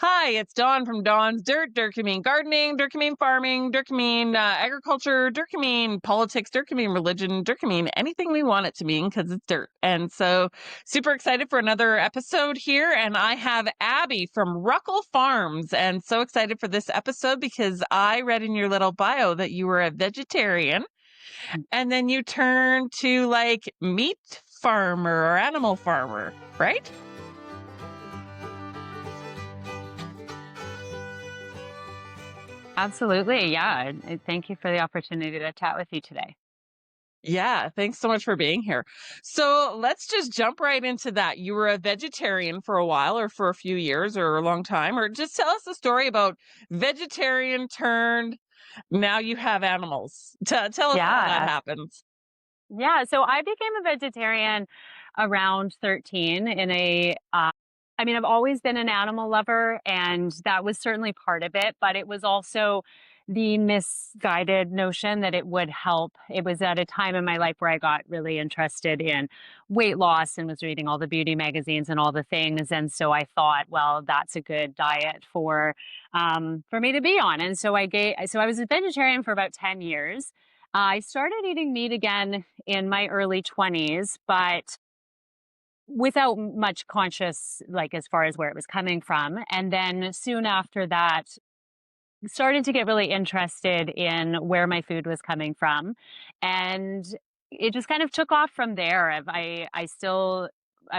Hi, it's Dawn from Dawn's Dirt. Dirt can mean gardening, dirt can mean farming, dirt can mean agriculture, dirt can mean politics, dirt can mean religion, dirt can mean anything we want it to mean because it's dirt. And so, super excited for another episode here. And I have Abby from Ruckle Farms. And so excited for this episode because I read in your little bio that you were a vegetarian and then you turned to like meat farmer or animal farmer, right? Absolutely. Yeah. Thank you for the opportunity to chat with you today. Yeah, thanks so much for being here. So let's just jump right into that. You were a vegetarian for a while, or for a few years, or a long time, or just tell us the story about vegetarian turned. Now you have animals. Tell us how that Yeah. happens. Yeah. So I became a vegetarian around 13 I've always been an animal lover, and that was certainly part of it, but it was also the misguided notion that it would help. It was at a time in my life where I got really interested in weight loss and was reading all the beauty magazines and all the things. And so I thought, well, that's a good diet for me to be on. And so I was a vegetarian for about 10 years. I started eating meat again in my early 20s, but without much conscious, like, as far as where it was coming from. And then soon after that, started to get really interested in where my food was coming from. And it just kind of took off from there. I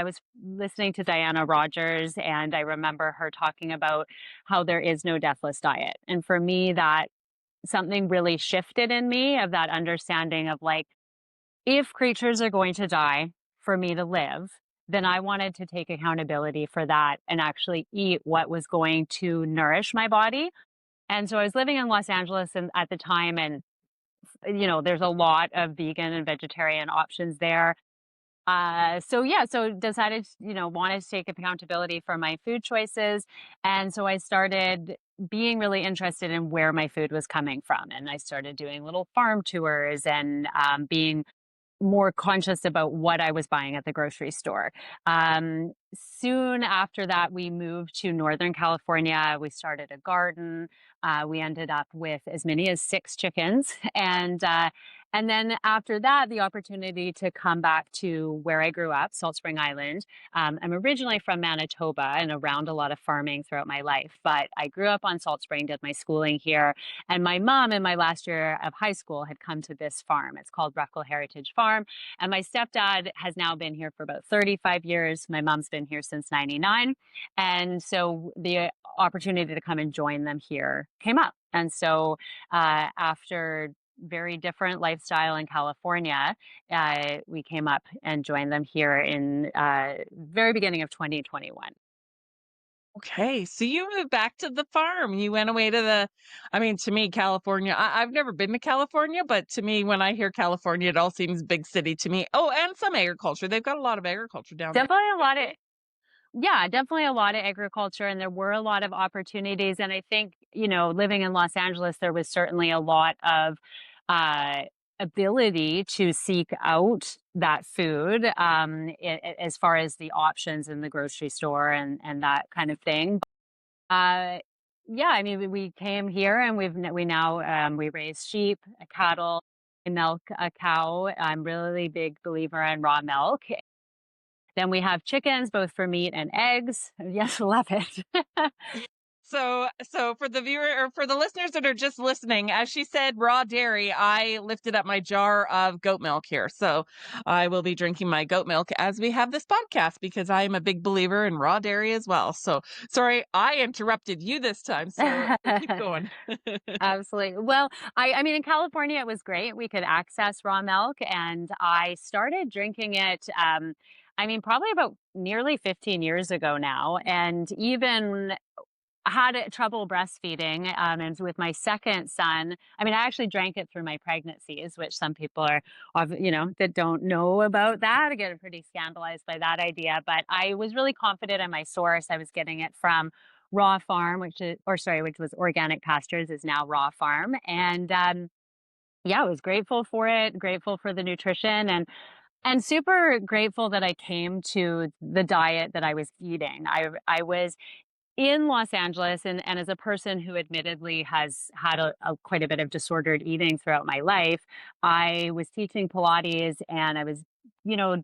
was listening to Diana Rogers, and I remember her talking about how there is no deathless diet. And for me, that something really shifted in me, of that understanding of, like, if creatures are going to die for me to live, then I wanted to take accountability for that and actually eat what was going to nourish my body. And so I was living in Los Angeles at the time, and there's a lot of vegan and vegetarian options there. So decided, wanted to take accountability for my food choices. And so I started being really interested in where my food was coming from. And I started doing little farm tours and being more conscious about what I was buying at the grocery store. Soon after that, we moved to Northern California. We started a garden. We ended up with as many as 6 chickens, and then after that, the opportunity to come back to where I grew up, Salt Spring Island. I'm originally from Manitoba and around a lot of farming throughout my life, but I grew up on Salt Spring, did my schooling here, and my mom, in my last year of high school, had come to this farm. It's called Ruckle Heritage Farm. And my stepdad has now been here for about 35 years. My mom's been here since 99. And so the opportunity to come and join them here came up. And so after very different lifestyle in California, we came up and joined them here in very beginning of 2021. Okay, so you moved back to the farm. You went away to I mean, to me, California, I've never been to California, but to me, when I hear California, it all seems big city to me. Oh, and some agriculture. They've got a lot of agriculture down there. Definitely a lot of Yeah, definitely a lot of agriculture, and there were a lot of opportunities. And I think, living in Los Angeles, there was certainly a lot of uh, ability to seek out that food, as far as the options in the grocery store and that kind of thing. Uh, yeah, I mean, we came here, and we now we raise sheep, cattle, we milk a cow. I'm really big believer in raw milk. Then we have chickens, both for meat and eggs. Yes, love it. So for the viewer or for the listeners that are just listening, as she said, raw dairy, I lifted up my jar of goat milk here. So I will be drinking my goat milk as we have this podcast because I am a big believer in raw dairy as well. So sorry, I interrupted you this time. So keep going. Absolutely. Well, I mean, in California, it was great. We could access raw milk, and I started drinking it. Probably about nearly 15 years ago now, and even had trouble breastfeeding, and with my second son, I actually drank it through my pregnancies, which some people that don't know about that, I get pretty scandalized by that idea. But I was really confident in my source. I was getting it from Raw Farm, which was Organic Pastures, is now Raw Farm. And yeah, I was grateful for it, grateful for the nutrition, and super grateful that I came to the diet that I was eating. I was in Los Angeles, and as a person who admittedly has had a quite a bit of disordered eating throughout my life, I was teaching Pilates and I was,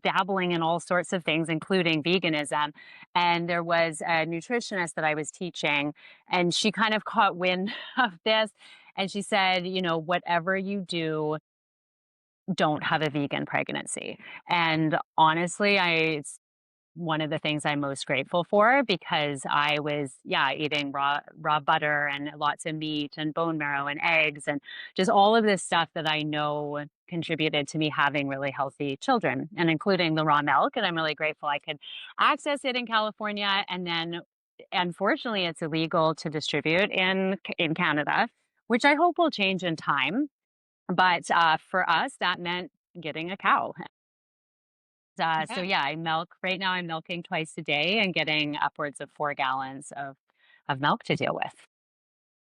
dabbling in all sorts of things, including veganism. And there was a nutritionist that I was teaching, and she kind of caught wind of this. And she said, whatever you do, don't have a vegan pregnancy. And honestly, it's one of the things I'm most grateful for because I was, yeah, eating raw butter and lots of meat and bone marrow and eggs and just all of this stuff that I know contributed to me having really healthy children, and including the raw milk. And I'm really grateful I could access it in California. And then unfortunately it's illegal to distribute in Canada, which I hope will change in time. But for us, that meant getting a cow. So Yeah. yeah, I milk right now. I'm milking twice a day and getting upwards of 4 gallons of milk to deal with.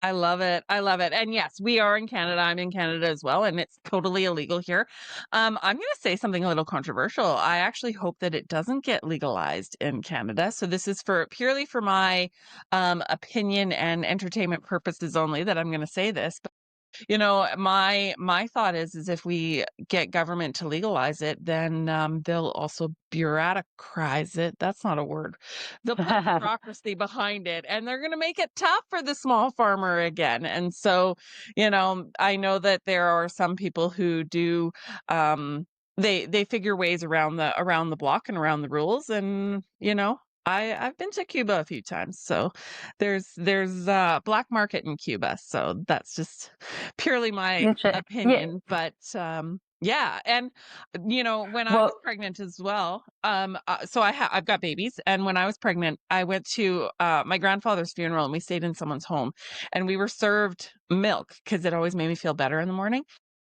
I love it. I love it. And yes, we are in Canada. I'm in Canada as well, and it's totally illegal here. I'm going to say something a little controversial. I actually hope that it doesn't get legalized in Canada. So this is for purely for my opinion and entertainment purposes only that I'm going to say this. My thought is if we get government to legalize it, then they'll also bureaucratize it. That's not a word. They'll put bureaucracy behind it, and they're going to make it tough for the small farmer again. And so, I know that there are some people who do. They figure ways around the block and around the rules, and I've been to Cuba a few times, so there's black market in Cuba, so that's just purely my Yeah. opinion. But yeah, and when I was Well, pregnant as well, so I've got babies, and when I was pregnant, I went to my grandfather's funeral, and we stayed in someone's home, and we were served milk because it always made me feel better in the morning.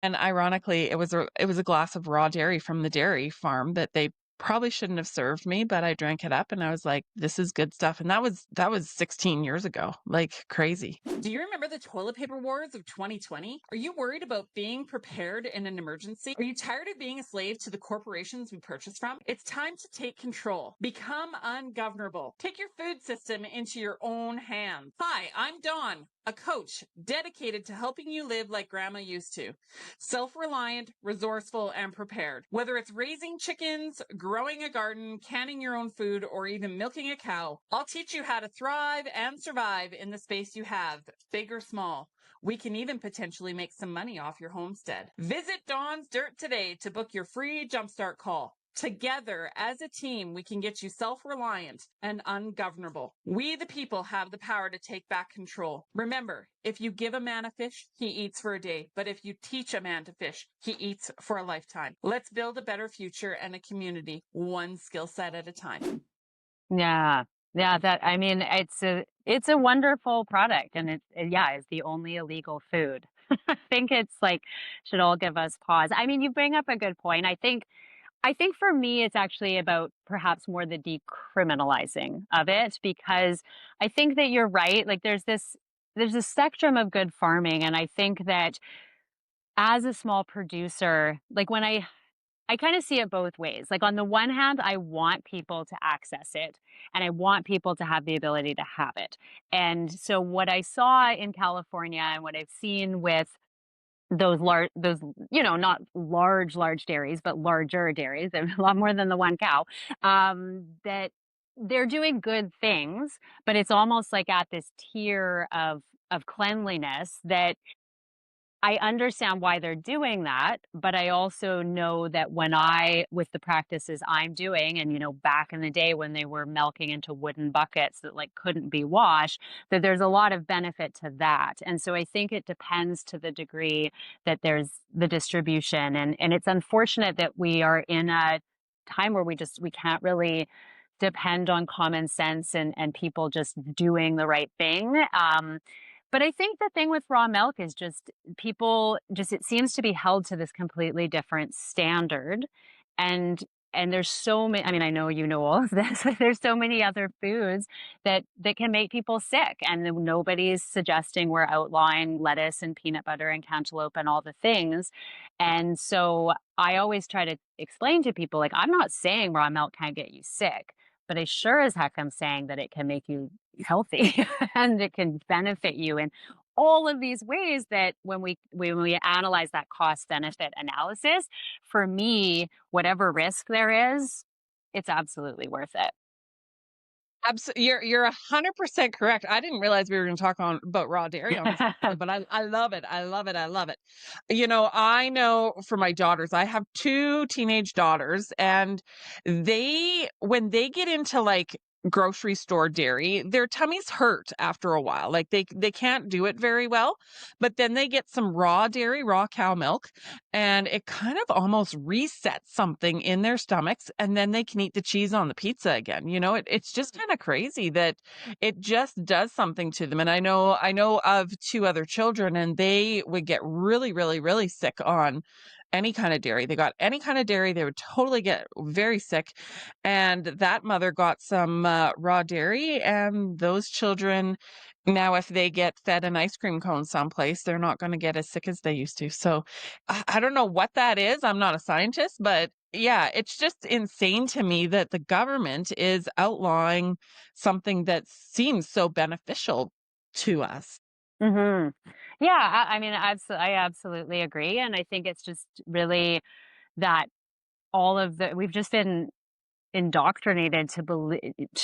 And ironically, it was a glass of raw dairy from the dairy farm that they probably shouldn't have served me, but I drank it up and I was like, this is good stuff. And that was 16 years ago. Like crazy. Do you remember the toilet paper wars of 2020? Are you worried about being prepared in an emergency? Are you tired of being a slave to the corporations we purchase from? It's time to take control. Become ungovernable. Take your food system into your own hands. Hi, I'm Dawn, a coach dedicated to helping you live like grandma used to. Self-reliant, resourceful, and prepared. Whether it's raising chickens, growing a garden, canning your own food, or even milking a cow, I'll teach you how to thrive and survive in the space you have, big or small. We can even potentially make some money off your homestead. Visit Dawn's Dirt today to book your free jumpstart call. Together, as a team, we can get you self-reliant and ungovernable. We, the people, have the power to take back control. Remember, if you give a man a fish, he eats for a day. But if you teach a man to fish, he eats for a lifetime. Let's build a better future and a community, one skill set at a time. yeah. Yeah, that I mean, it's a wonderful product, and yeah, it's the only illegal food. I think it's like should all give us pause. I mean, you bring up a good point. I think for me, it's actually about perhaps more the decriminalizing of it because I think that you're right. Like there's a spectrum of good farming, and I think that as a small producer, like when I kind of see it both ways. Like on the one hand, I want people to access it and I want people to have the ability to have it. And so what I saw in California and what I've seen with those not large dairies but larger dairies, there's a lot more than the one cow, that they're doing good things, but it's almost like at this tier of cleanliness that I understand why they're doing that, but I also know that with the practices I'm doing, and back in the day when they were milking into wooden buckets that like couldn't be washed, that there's a lot of benefit to that. And so I think it depends to the degree that there's the distribution. And it's unfortunate that we are in a time where we can't really depend on common sense and people just doing the right thing. But I think the thing with raw milk is just people just it seems to be held to this completely different standard. And there's so many, I mean, I know you know all of this, but there's so many other foods that can make people sick. And nobody's suggesting we're outlawing lettuce and peanut butter and cantaloupe and all the things. And so I always try to explain to people, like, I'm not saying raw milk can't get you sick, but I sure as heck am saying that it can make you healthy and it can benefit you in all of these ways that when we analyze that cost benefit analysis, for me, whatever risk there is, it's absolutely worth it. You're 100% correct. I didn't realize we were gonna talk on about raw dairy on this episode, but I love it. I love it. I love it. You know, I know for my daughters, I have 2 teenage daughters, and when they get into, like, grocery store dairy, their tummies hurt after a while. Like, they can't do it very well, but then they get some raw dairy, raw cow milk, and it kind of almost resets something in their stomachs, and then they can eat the cheese on the pizza again. You know, it's just kind of crazy that it just does something to them. And I know of 2 other children, and they would get really, really, really sick on any kind of dairy. They got any kind of dairy, they would totally get very sick. And that mother got some raw dairy, and those children now, if they get fed an ice cream cone someplace, they're not going to get as sick as they used to. So I don't know what that is. I'm not a scientist, but yeah, it's just insane to me that the government is outlawing something that seems so beneficial to us. Mhm. Yeah, I mean, I absolutely agree, and I think it's just really that all of the we've just been indoctrinated to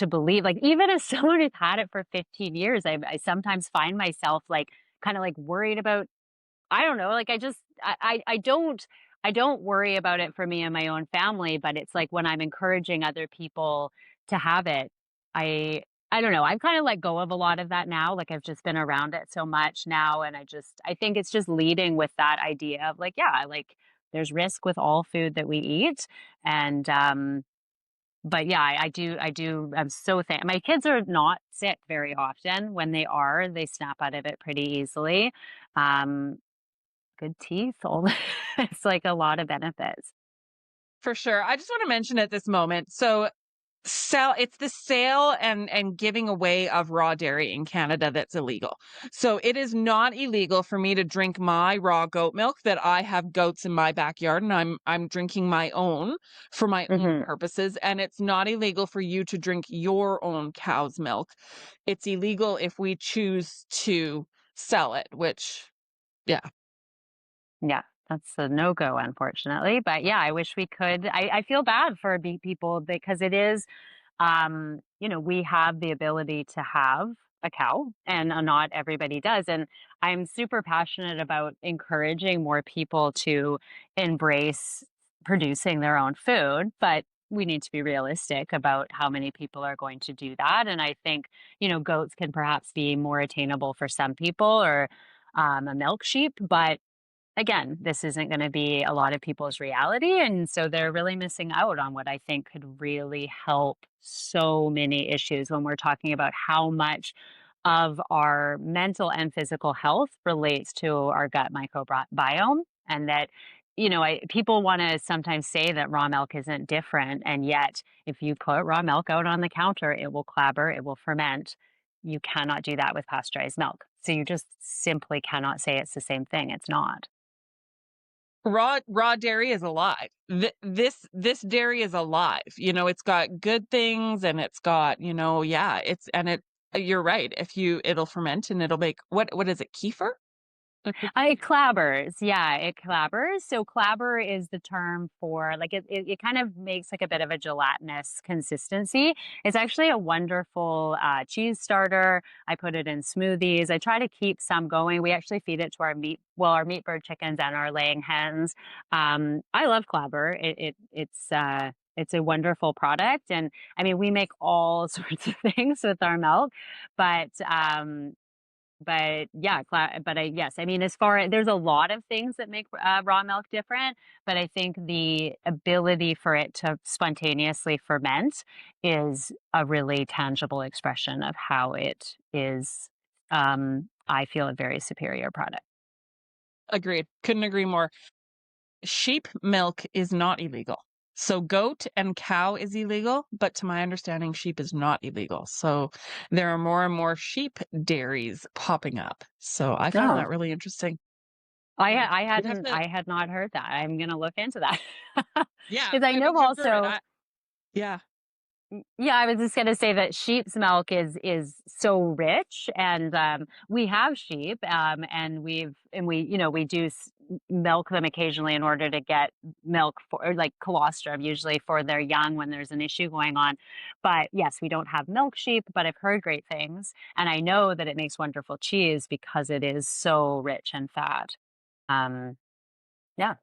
believe, like, even as someone who's had it for 15 years, I sometimes find myself, like, kinda, like, worried about I don't know, like, I don't worry about it for me and my own family, but it's like when I'm encouraging other people to have it, I I don't know, I've kinda let go of a lot of that now, like, I've just been around it so much now, and I think it's just leading with that idea of, like, yeah, like, there's risk with all food that we eat, and, but yeah, I'm so thank my kids are not sick very often. When they are, they snap out of it pretty easily. Um, Good teeth, all it's like a lot of benefits. For sure. I just want to mention at this moment. So it's the sale and giving away of raw dairy in Canada that's illegal. So it is not illegal for me to drink my raw goat milk that I have goats in my backyard, and I'm drinking my own for my own Mhm. purposes, and it's not illegal for you to drink your own cow's milk. It's illegal if we choose to sell it, which yeah, Yeah, that's a no-go, unfortunately, but yeah, I wish we could I feel bad for people because it is, we have the ability to have a cow, and not everybody does. And I'm super passionate about encouraging more people to embrace producing their own food, but we need to be realistic about how many people are going to do that. And I think, goats can perhaps be more attainable for some people or a milk sheep, but again, this isn't going to be a lot of people's reality. And so they're really missing out on what I think could really help so many issues when we're talking about how much of our mental and physical health relates to our gut microbiome. And that, people want to sometimes say that raw milk isn't different. And yet, if you put raw milk out on the counter, it will clabber, it will ferment. You cannot do that with pasteurized milk. So you just simply cannot say it's the same thing. It's not. raw dairy is alive. This dairy is alive. You know, it's got good things, and it's got, yeah, it's and it you're right. It'll ferment, and it'll make what is it? Kefir? It clabbers, yeah, it clabbers. So clabber is the term for like it kind of makes like a bit of a gelatinous consistency. It's actually a wonderful cheese starter. I put it in smoothies. I try to keep some going. We actually feed it to our meat bird chickens and our laying hens. I love clabber. It's a wonderful product, and I mean we make all sorts of things with our milk, but yeah, yes, I mean, as far as there's a lot of things that make raw milk different, but I think the ability for it to spontaneously ferment is a really tangible expression of how it is. I feel a very superior product. Agreed. Couldn't agree more. Sheep milk is not illegal. So goat and cow is illegal, but to my understanding, sheep is not illegal. So there are more and more sheep dairies popping up. So I found Oh, that really interesting. I Yeah. I We have hadn't to, I had not heard that. I'm gonna look into that yeah, because I I know would confirm it. also Yeah. Yeah, I was just gonna say that sheep's milk is so rich, and we have sheep, and we do milk them occasionally in order to get milk for or like colostrum, usually for their young when there's an issue going on. But yes, we don't have milk sheep, but I've heard great things, and I know that it makes wonderful cheese because it is so rich and fat. Um, yeah.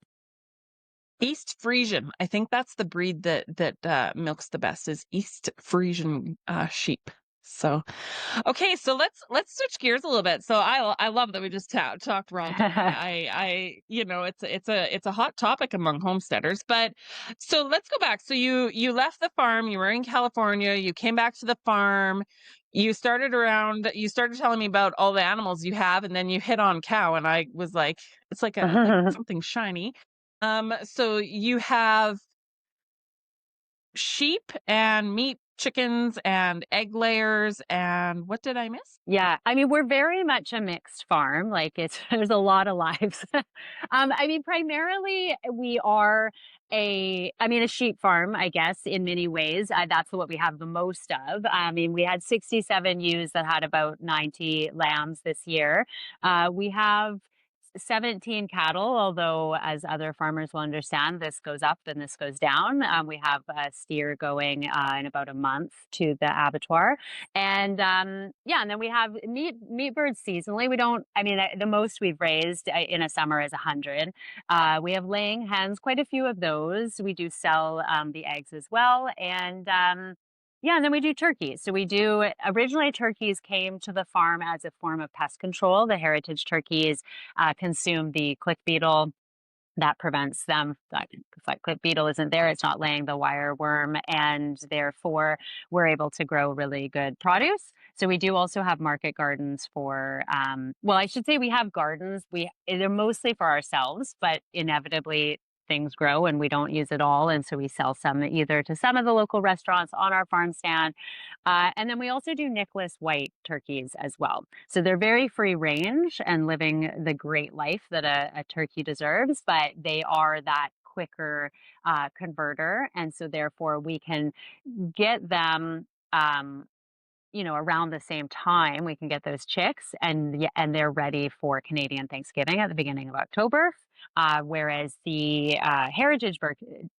East Frisian. I think that's the breed that milks the best is East Frisian sheep. So, okay, so let's switch gears a little bit. So I love that we just talked raw dairy. It's a hot topic among homesteaders. But so let's go back. So you left the farm. You were in California. You came back to the farm. You started around. You started telling me about all the animals you have, and then you hit on cow, and I was like, it's like something shiny. So you have sheep and meat, chickens and egg layers, and what did I miss? Yeah, I mean, we're very much a mixed farm. Like it's there's a lot of lives. I mean, primarily we are a sheep farm, I guess, in many ways. That's what we have the most of. I mean, we had 67 ewes that had about 90 lambs this year. We have 17 cattle, although as other farmers will understand, this goes up and this goes down. We have a steer going in about a month to the abattoir. And yeah, and then we have meat birds seasonally. We don't, I mean, the most we've raised in a summer is 100. We have laying hens, quite a few of those. We do sell the eggs as well. And yeah, and then we do turkeys. So we do, originally turkeys came to the farm as a form of pest control. The heritage turkeys consume the click beetle that prevents them. If that click beetle isn't there, it's not laying the wire worm, and therefore we're able to grow really good produce. So we do also have market gardens for, well, I should say we have gardens. They're mostly for ourselves, but inevitably things grow and we don't use it all. And so we sell some either to some of the local restaurants on our farm stand. And then we also do Nicholas white turkeys as well. So they're very free range and living the great life that a turkey deserves, but they are that quicker converter. And so therefore we can get them around the same time. We can get those chicks, and yeah, and they're ready for Canadian Thanksgiving at the beginning of October. Whereas the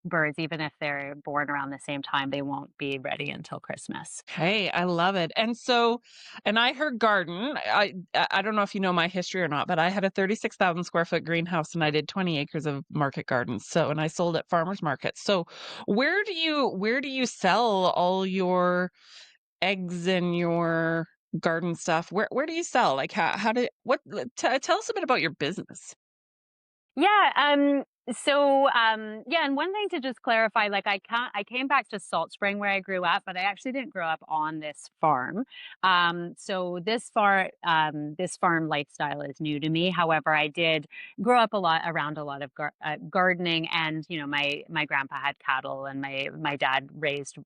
birds, even if they're born around the same time, they won't be ready until Christmas. Hey, I love it. And so, and I heard garden. I don't know if you know my history or not, but I had a 36,000 square foot greenhouse and I did 20 acres of market gardens. So, and I sold at farmers markets. So, where do you sell all your eggs and your garden stuff? Where do you sell? Like how do what tell us a bit about your business. Yeah, yeah, and one thing to just clarify, like I came back to Salt Spring where I grew up, but I actually didn't grow up on this farm. So this farm lifestyle is new to me. However, I did grow up a lot around a lot of gardening, and my grandpa had cattle, and my dad raised,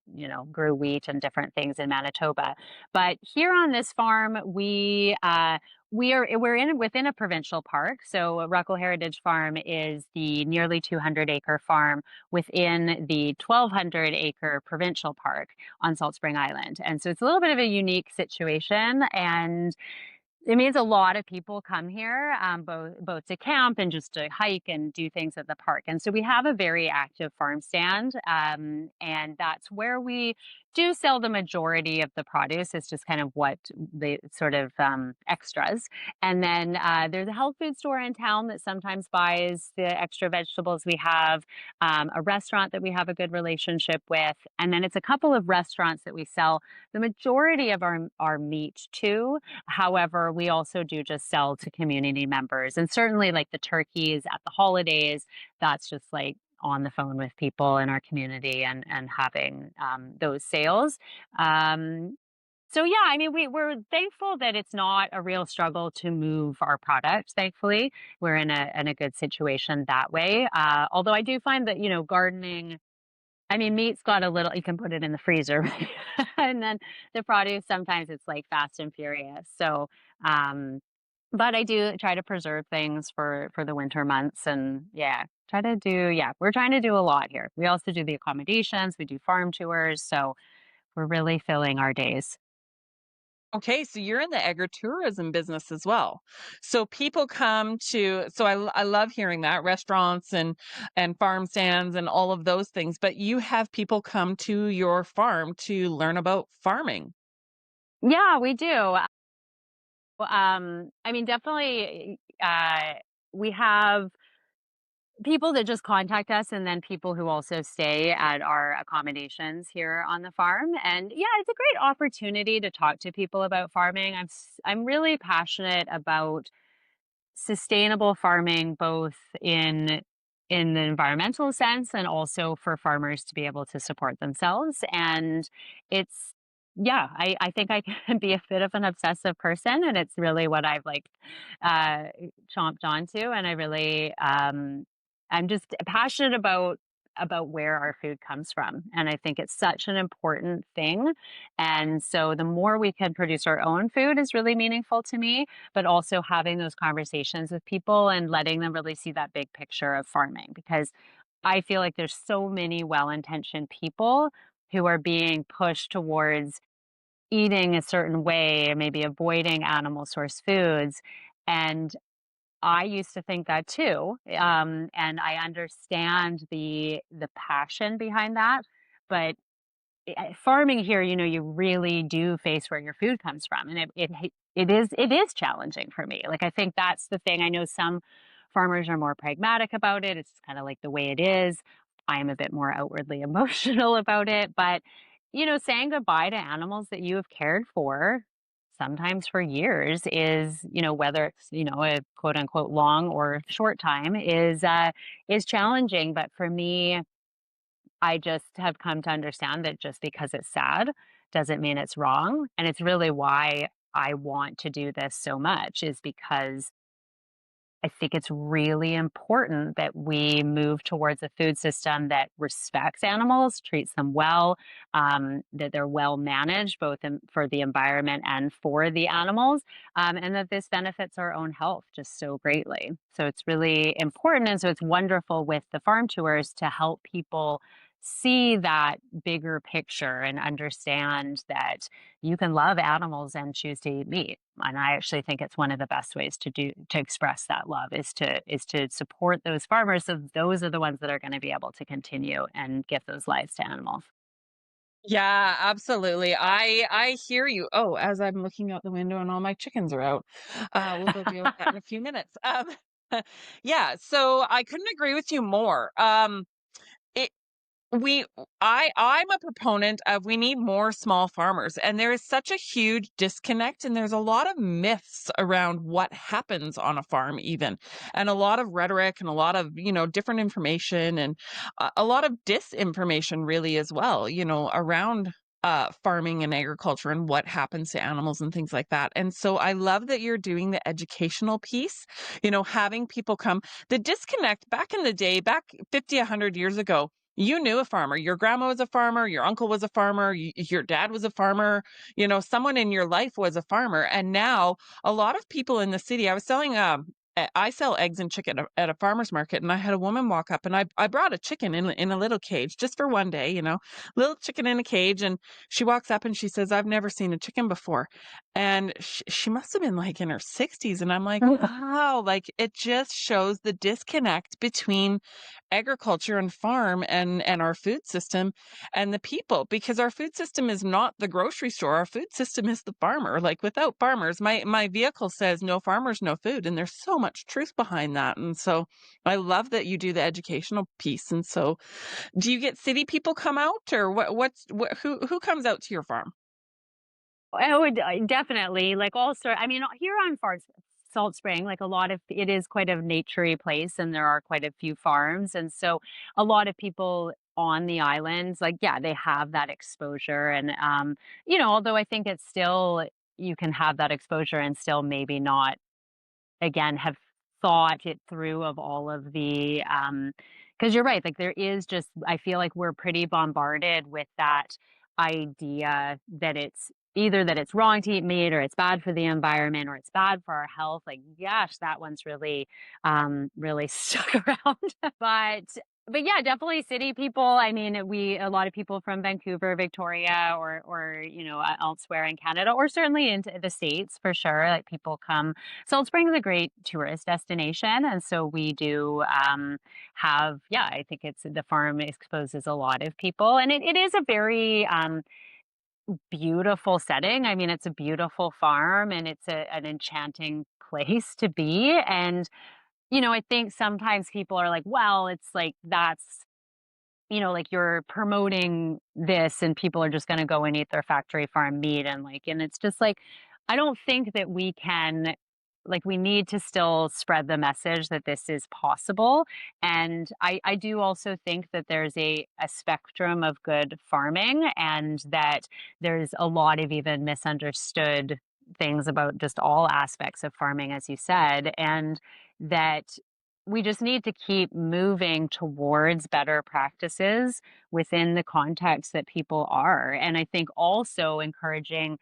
grew wheat and different things in Manitoba. But here on this farm, we're in within a provincial park. So Ruckle Heritage Farm is the nearly 200-acre farm within the 1,200-acre provincial park on Salt Spring Island. And so it's a little bit of a unique situation, and it means a lot of people come here, both to camp and just to hike and do things at the park. And so we have a very active farm stand, and that's where we do sell the majority of the produce. It's just kind of what the sort of extras. And then there's a health food store in town that sometimes buys the extra vegetables we have, a restaurant that we have a good relationship with, and then it's a couple of restaurants that we sell the majority of our meat to. However, we also do just sell to community members, and certainly like the turkeys at the holidays, that's just like on the phone with people in our community and having those sales. So yeah, I mean, we're thankful that it's not a real struggle to move our product. Thankfully, we're in a good situation that way. Although I do find that gardening, I mean, meat's got a little, you can put it in the freezer, right? And then the produce, sometimes it's like fast and furious. So, but I do try to preserve things for the winter months, and yeah, we're trying to do a lot here. We also do the accommodations, we do farm tours. So We're really filling our days. Okay, so you're in the agritourism business as well. So people come to, so I love hearing that, restaurants and farm stands and all of those things, but you have people come to your farm to learn about farming. Yeah, we do. I mean, definitely, we have people that just contact us and then people who also stay at our accommodations here on the farm. And yeah, it's a great opportunity to talk to people about farming. I'm really passionate about sustainable farming, both in the environmental sense and also for farmers to be able to support themselves. And it's yeah, I think I can be a bit of an obsessive person, and it's really what I've like uh chomped onto. And I really I'm just passionate about where our food comes from. And I think it's such an important thing. And so the more we can produce our own food is really meaningful to me, but also having those conversations with people and letting them really see that big picture of farming, because I feel like there's so many well-intentioned people who are being pushed towards eating a certain way or maybe avoiding animal source foods. And I used to think that too, and I understand the passion behind that, but farming here, you really do face where your food comes from, and it is challenging for me. Like, I think that's the thing. I know some farmers are more pragmatic about it. It's kind of like the way it is. I am a bit more outwardly emotional about it, but saying goodbye to animals that you have cared for, sometimes for years, is whether it's a quote unquote long or short time, is challenging. But for me, I just have come to understand that just because it's sad doesn't mean it's wrong. And it's really why I want to do this so much, is because I think it's really important that we move towards a food system that respects animals, treats them well, that they're well managed, both for the environment and for the animals, and that this benefits our own health just so greatly. So it's really important. And so it's wonderful with the farm tours to help people see that bigger picture and understand that you can love animals and choose to eat meat. And I actually think it's one of the best ways to express that love is to support those farmers. So those are the ones that are going to be able to continue and give those lives to animals. Yeah, absolutely. I hear you. Oh, as I'm looking out the window and all my chickens are out. We'll go deal with that in a few minutes. Yeah, so I couldn't agree with you more. It We I'm a proponent of we need more small farmers, and there is such a huge disconnect, and there's a lot of myths around what happens on a farm even, and a lot of rhetoric and a lot of, different information and a lot of disinformation really as well, around farming and agriculture and what happens to animals and things like that. And so I love that you're doing the educational piece, having people come. The disconnect back in the day, back 50, 100 years ago, you knew a farmer. Your grandma was a farmer, your uncle was a farmer, your dad was a farmer, someone in your life was a farmer. And now a lot of people in the city, I was selling I sell eggs and chicken at a farmer's market, and I had a woman walk up, and I brought a chicken in a little cage just for one day, little chicken in a cage. And she walks up and she says, "I've never seen a chicken before." And she must have been like in her 60s. And I'm like, wow, like it just shows the disconnect between agriculture and farm and our food system and the people, because our food system is not the grocery store. Our food system is the farmer. Like, without farmers, my vehicle says no farmers, no food, and there's so much truth behind that. And so I love that you do the educational piece. And so do you get city people come out, or who comes out to your farm? I would definitely like also. I mean, here on Salt Spring, like a lot of it is quite a naturey place, and there are quite a few farms, and so a lot of people on the islands, like yeah, they have that exposure, and although I think it's still you can have that exposure and still maybe not again have thought it through of all of the because you're right, like there is just I feel like we're pretty bombarded with that idea that it's either that it's wrong to eat meat or it's bad for the environment or it's bad for our health. Like gosh, that one's really really stuck around. But but yeah, definitely city people. I mean, a lot of people from Vancouver, Victoria, or elsewhere in Canada, or certainly into the States for sure. Like people come. Salt Spring is a great tourist destination, and so we do have. Yeah, I think it's the farm exposes a lot of people, and it is a very beautiful setting. I mean, it's a beautiful farm, and it's an enchanting place to be. And I think sometimes people are like, well, it's like that's like you're promoting this and people are just going to go and eat their factory farm meat and it's just like I don't think that we can like we need to still spread the message that this is possible. And I do also think that there's a spectrum of good farming and that there's a lot of even misunderstood things about just all aspects of farming, as you said, and that we just need to keep moving towards better practices within the context that people are. And I think also encouraging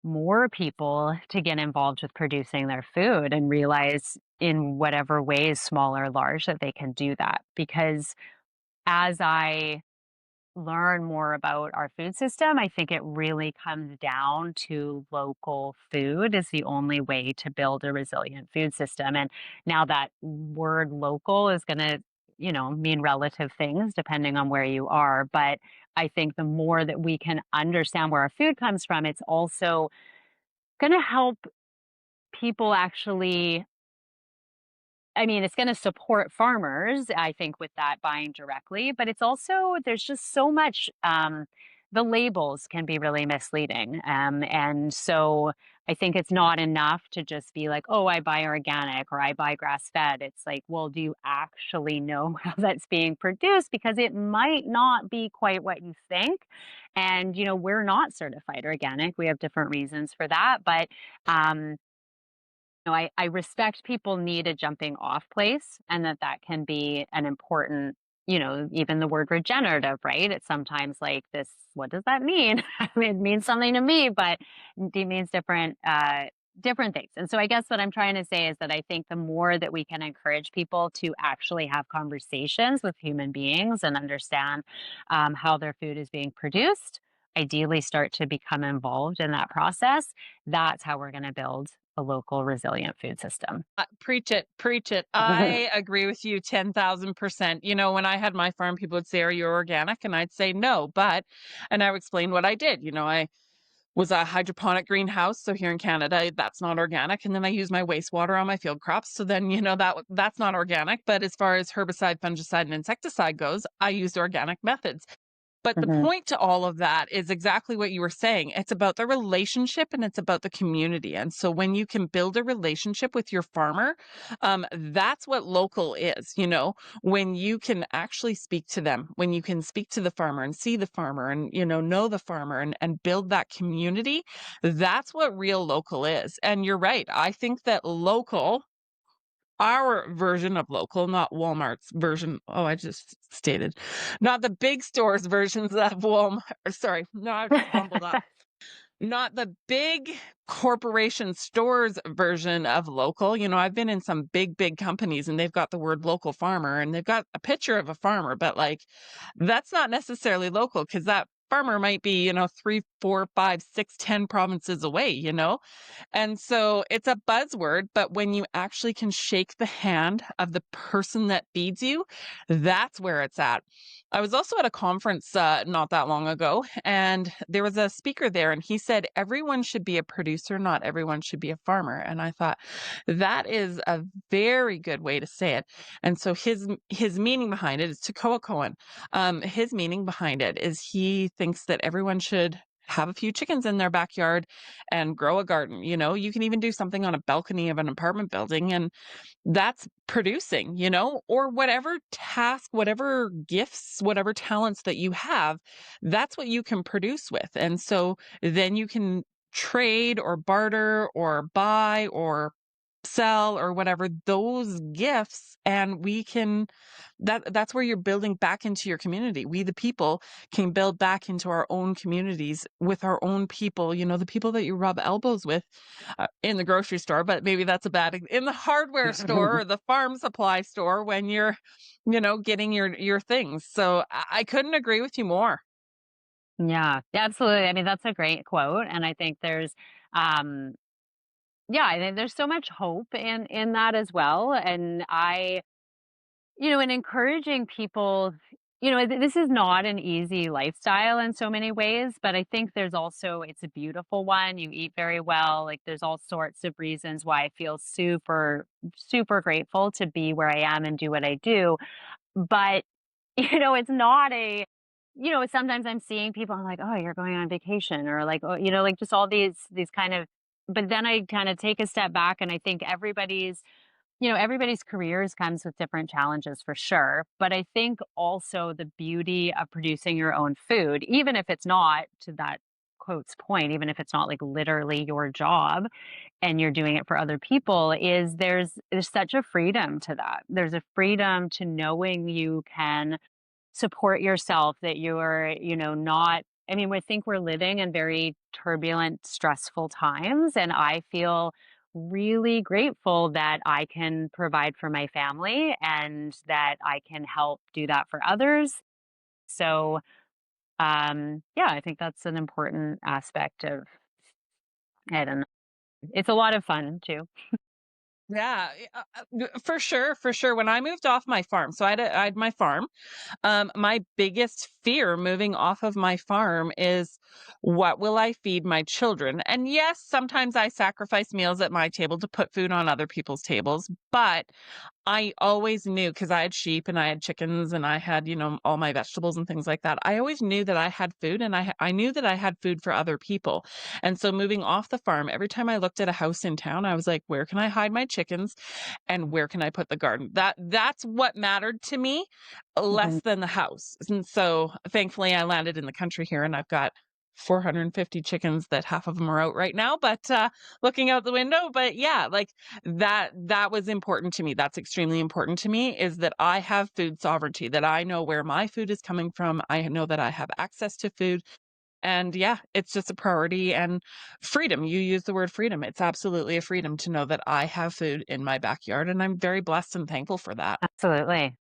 more people to get involved with producing their food and realize in whatever ways, small or large, that they can do that. Because as I learn more about our food system, I think it really comes down to local food is the only way to build a resilient food system. And now that word local is going to, mean relative things depending on where you are. But I think the more that we can understand where our food comes from, it's also going to help people actually. I mean, it's gonna support farmers, I think, with that buying directly, but it's also there's just so much, the labels can be really misleading, and so I think it's not enough to just be like, "Oh, I buy organic," or "I buy grass-fed." It's like, well, do you actually know how that's being produced? Because it might not be quite what you think, and, we're not certified organic, we have different reasons for that, but, um I respect people need a jumping off place and that can be an important, even the word regenerative, right? It's sometimes like this, what does that mean? I mean, it means something to me, but it means different things. And so I guess what I'm trying to say is that I think the more that we can encourage people to actually have conversations with human beings and understand how their food is being produced, ideally start to become involved in that process, that's how we're going to build a local resilient food system. Preach it, preach it. I agree with you 10,000%. When I had my farm, people would say, "Are you organic?" And I'd say no, and I would explain what I did. I was a hydroponic greenhouse. So here in Canada, that's not organic. And then I use my wastewater on my field crops. So then, that's not organic. But as far as herbicide, fungicide, and insecticide goes, I used organic methods. But the Mhm. point to all of that is exactly what you were saying. It's about the relationship and it's about the community. And so when you can build a relationship with your farmer, that's what local is, when you can actually speak to them, when you can speak to the farmer and see the farmer and, know the farmer and build that community, that's what real local is. And you're right. I think that local our version of local, not Walmart's version. Oh, I just stated, not the big stores versions of Walmart. Sorry, no, I just bumbled up. Not the big corporation stores version of local. I've been in some big companies and they've got the word local farmer and they've got a picture of a farmer, but like that's not necessarily local because that farmer might be, 3, 4, 5, 6, 10 provinces away. And so it's a buzzword, but when you actually can shake the hand of the person that feeds you, that's where it's at. I was also at a conference not that long ago, and there was a speaker there, and he said, everyone should be a producer, not everyone should be a farmer. And I thought, that is a very good way to say it. And so his meaning behind it is Tekoa Cohen. His meaning behind it is he thinks that everyone should have a few chickens in their backyard and grow a garden. You can even do something on a balcony of an apartment building, and that's producing, or whatever task, whatever gifts, whatever talents that you have, that's what you can produce with. And so then you can trade or barter or buy or sell or whatever, those gifts, and we can that's where you're building back into your community. We the people can build back into our own communities with our own people, the people that you rub elbows with in the grocery store, but maybe that's a bad in the hardware store or the farm supply store when you're getting your things. So I couldn't agree with you more. Yeah, absolutely. I mean, that's a great quote, and I think um, yeah, I think there's so much hope in that as well. And in encouraging people, this is not an easy lifestyle in so many ways, but I think there's also it's a beautiful one. You eat very well. Like there's all sorts of reasons why I feel super, super grateful to be where I am and do what I do. But it's not sometimes I'm seeing people, I'm like, "Oh, you're going on vacation," or like, "Oh," like just all these kind of but then I kind of take a step back and I think everybody's careers comes with different challenges for sure. But I think also the beauty of producing your own food, even if it's not to that quote's point, even if it's not like literally your job and you're doing it for other people, is there's such a freedom to that. There's a freedom to knowing you can support yourself, that you're, not I mean, we think we're living in very turbulent, stressful times, and I feel really grateful that I can provide for my family and that I can help do that for others. So, yeah, I think that's an important aspect of it, and it's a lot of fun too. Yeah, for sure, for sure. When I moved off my farm, so I had my farm. My biggest fear moving off of my farm is what will I feed my children? And yes, sometimes I sacrifice meals at my table to put food on other people's tables, but I always knew because I had sheep and I had chickens and I had, all my vegetables and things like that. I always knew that I had food and I knew that I had food for other people. And so moving off the farm, every time I looked at a house in town, I was like, where can I hide my chickens and where can I put the garden? That's what mattered to me Mhm. less than the house. And so thankfully I landed in the country here and I've got 450 chickens that half of them are out right now, but looking out the window. But yeah, like that was important to me. That's extremely important to me is that I have food sovereignty, that I know where my food is coming from. I know that I have access to food. And yeah, it's just a priority and freedom. You use the word freedom. It's absolutely a freedom to know that I have food in my backyard. And I'm very blessed and thankful for that. Absolutely.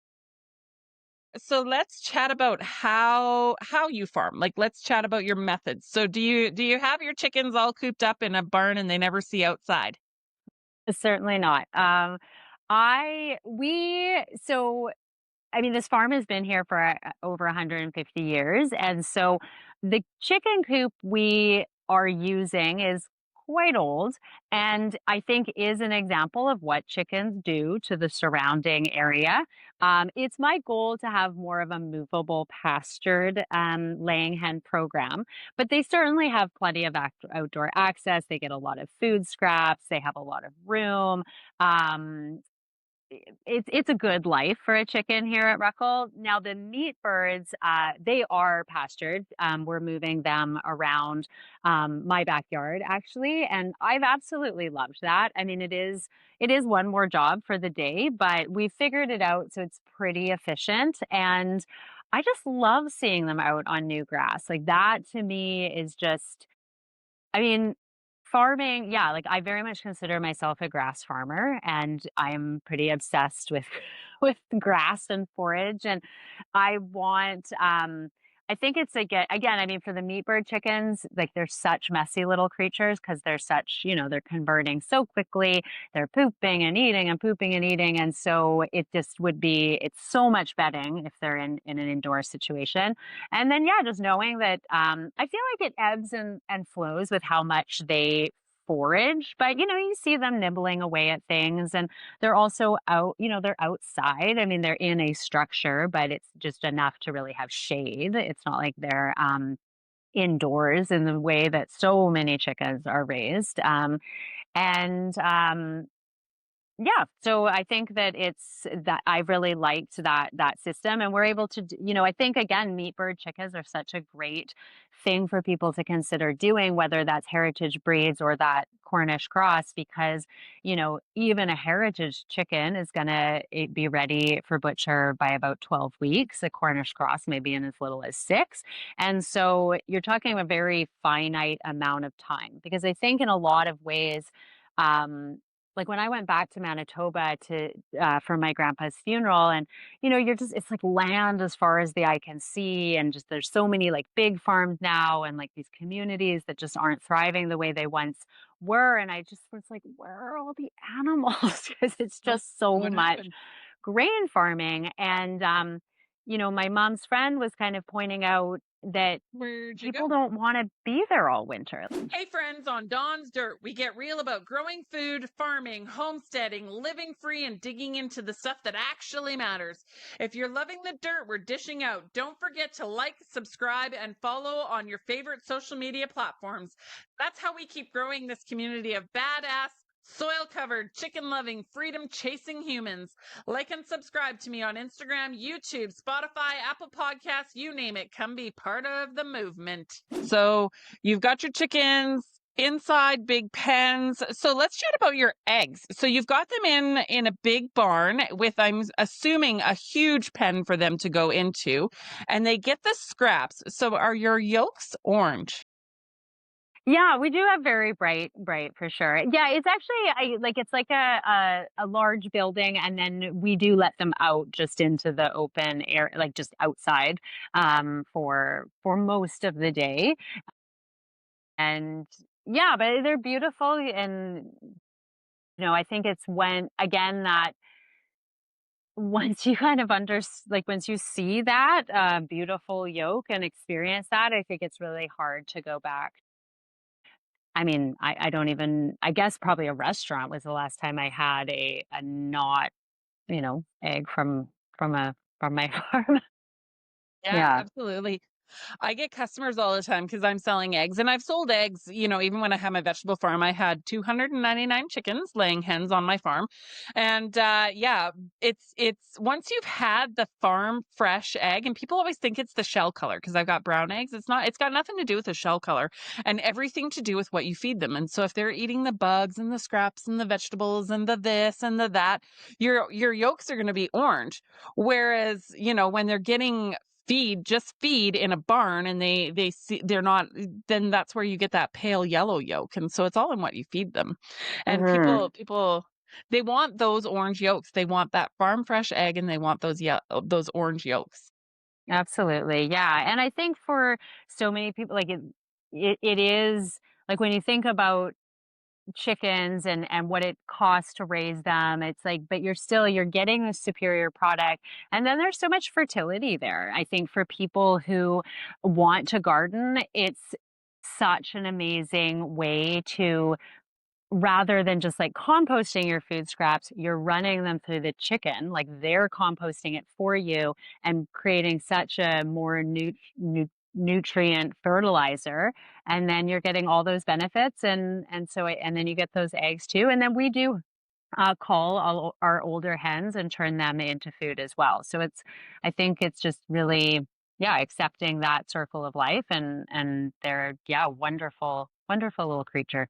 So let's chat about how you farm. Like let's chat about your methods. So do you have your chickens all cooped up in a barn and they never see outside? Certainly not. I we so I mean, this farm has been here for over 150 years. And so the chicken coop we are using is quite old and I think is an example of what chickens do to the surrounding area. It's my goal to have more of a movable pastured laying hen program, but they certainly have plenty of outdoor access. They get a lot of food scraps, they have a lot of room. Um, it's a good life for a chicken here at Ruckle. Now the meat birds, they are pastured. We're moving them around my backyard actually, and I've absolutely loved that. I mean, it is one more job for the day, but we figured it out so it's pretty efficient, and I just love seeing them out on new grass. Like that to me is just I mean, farming, yeah, like I very much consider myself a grass farmer and I'm pretty obsessed with with grass and forage and I want I think it's again, I mean for the meat bird chickens, like they're such messy little creatures because they're such, they're converting so quickly. They're pooping and eating and pooping and eating and so it just would be it's so much bedding if they're in an indoor situation. And then, yeah, just knowing that I feel like it ebbs and flows with how much they forage, but you see them nibbling away at things and they're also out, they're outside. I mean, they're in a structure, but it's just enough to really have shade. It's not like they're indoors in the way that so many chickens are raised. And Yeah, so I think that it's that I really liked that system, and we're able to, I think again, meat bird chickens are such a great thing for people to consider doing, whether that's heritage breeds or that Cornish cross, because even a heritage chicken is gonna be ready for butcher by about 12 weeks. A Cornish cross maybe in as little as 6, and so you're talking a very finite amount of time. Because I think in a lot of ways. Like when I went back to Manitoba to for my grandpa's funeral, and you're just it's like land as far as the eye can see, and just there's so many like big farms now, and like these communities that just aren't thriving the way they once were, and I just was like, where are all the animals? Because it's Well, just so what much happened? grain farming, and my mom's friend was kind of pointing out that Where'd you people go? don't want to be there all winter. Hey friends, on Dawn's Dirt, we get real about growing food, farming, homesteading, living free, and digging into the stuff that actually matters. If you're loving the dirt we're dishing out, don't forget to like, subscribe, and follow on your favorite social media platforms. That's how we keep growing this community of badass, soil covered, chicken loving, freedom chasing humans. Like and subscribe to me on Instagram, YouTube, Spotify, Apple Podcasts, you name it. Come be part of the movement. So, you've got your chickens inside big pens. So let's chat about your eggs. So you've got them in a big barn with, I'm assuming, a huge pen for them to go into, and they get the scraps. So are your yolks orange? Yeah, we do have very bright for sure. Yeah, it's actually it's like a large building, and then we do let them out just into the open air, like just outside, for most of the day. And yeah, but they're beautiful, and I think it's when again that once you kind of once you see that beautiful yolk and experience that, I think it's really hard to go back. I mean, I don't even I guess probably a restaurant was the last time I had a not, egg from my farm. Yeah, Yeah. absolutely. I get customers all the time because I'm selling eggs, and I've sold eggs, even when I had my vegetable farm. I had 299 chickens laying hens on my farm. And yeah, it's once you've had the farm fresh egg, and people always think it's the shell color because I've got brown eggs. It's not, it's got nothing to do with the shell color and everything to do with what you feed them. And so if they're eating the bugs and the scraps and the vegetables and the this and the that, your yolks are going to be orange. Whereas, when they're getting just feed in a barn, and they see they're not, then that's where you get that pale yellow yolk. And so it's all in what you feed them. And Hmm. people they want those orange yolks, they want that farm fresh egg, and they want those orange yolks. Absolutely. Yeah. And I think for so many people, like it is like when you think about chickens and what it costs to raise them, it's like, but you're getting a superior product, and then there's so much fertility there. I think for people who want to garden, it's such an amazing way to, rather than just like composting your food scraps, you're running them through the chicken, like they're composting it for you and creating such a more nutrient fertilizer, and then you're getting all those benefits, and then you get those eggs too, and then we do call all our older hens and turn them into food as well. So I think it's just really, yeah, accepting that circle of life, and they're, yeah, wonderful little creature.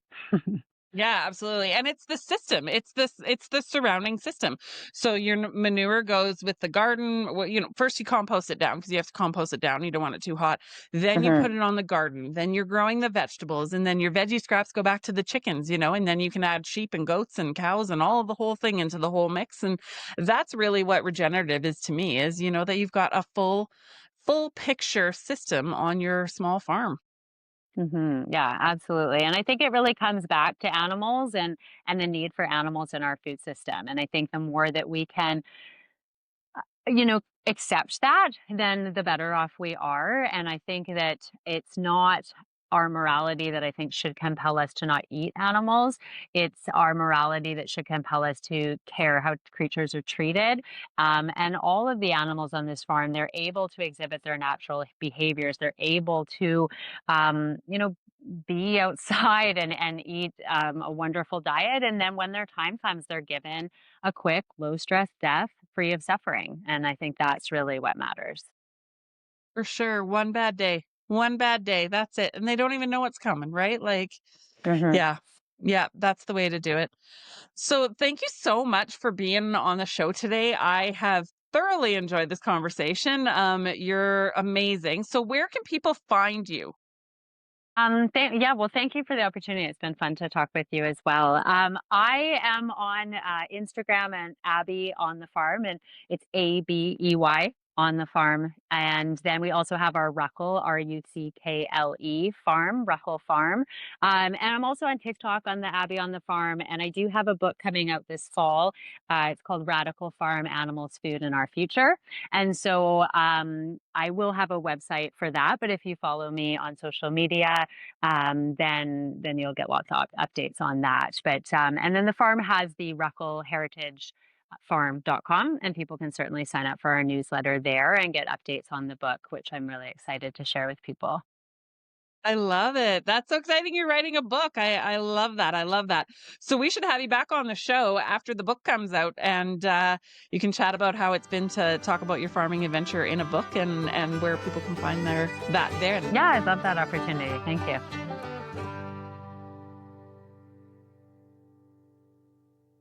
Yeah, absolutely. And it's the system. It's the surrounding system. So your manure goes with the garden. Well, first you compost it down because you have to compost it down. You don't want it too hot. Then you put Mhm. it on the garden. Then you're growing the vegetables, and then your veggie scraps go back to the chickens, and then you can add sheep and goats and cows and all of the whole thing into the whole mix. And that's really what regenerative is to me, is that you've got a full picture system on your small farm. Yeah, absolutely. And I think it really comes back to animals and the need for animals in our food system. And I think the more that we can, accept that, then the better off we are. And I think that it's not our morality that I think should compel us to not eat animals. It's our morality that should compel us to care how creatures are treated. And all of the animals on this farm, they're able to exhibit their natural behaviors. They're able to, be outside and eat a wonderful diet. And then when their time comes, they're given a quick, low stress death free of suffering. And I think that's really what matters. For sure. One bad day. One bad day. That's it. And they don't even know what's coming, right? Like, Hmm. yeah. Yeah, that's the way to do it. So, thank you so much for being on the show today. I have thoroughly enjoyed this conversation. You're amazing. So, where can people find you? Yeah, well, thank you for the opportunity. It's been fun to talk with you as well. I am on Instagram and Abby on the farm, and it's Abey on the farm. And then we also have our Ruckle, Ruckle farm, Ruckle Farm. And I'm also on TikTok on the Abby on the farm. And I do have a book coming out this fall. It's called Radical Farm Animals, Food, and Our Future. And so I will have a website for that. But if you follow me on social media, then you'll get lots of updates on that. But and then the farm has the Ruckle Heritage Farm.com, and people can certainly sign up for our newsletter there and get updates on the book, which I'm really excited to share with people. I love it. That's so exciting. You're writing a book. I love that. I love that. So we should have you back on the show after the book comes out, and you can chat about how it's been to talk about your farming adventure in a book, and where people can find that there. Yeah, I love that opportunity. Thank you.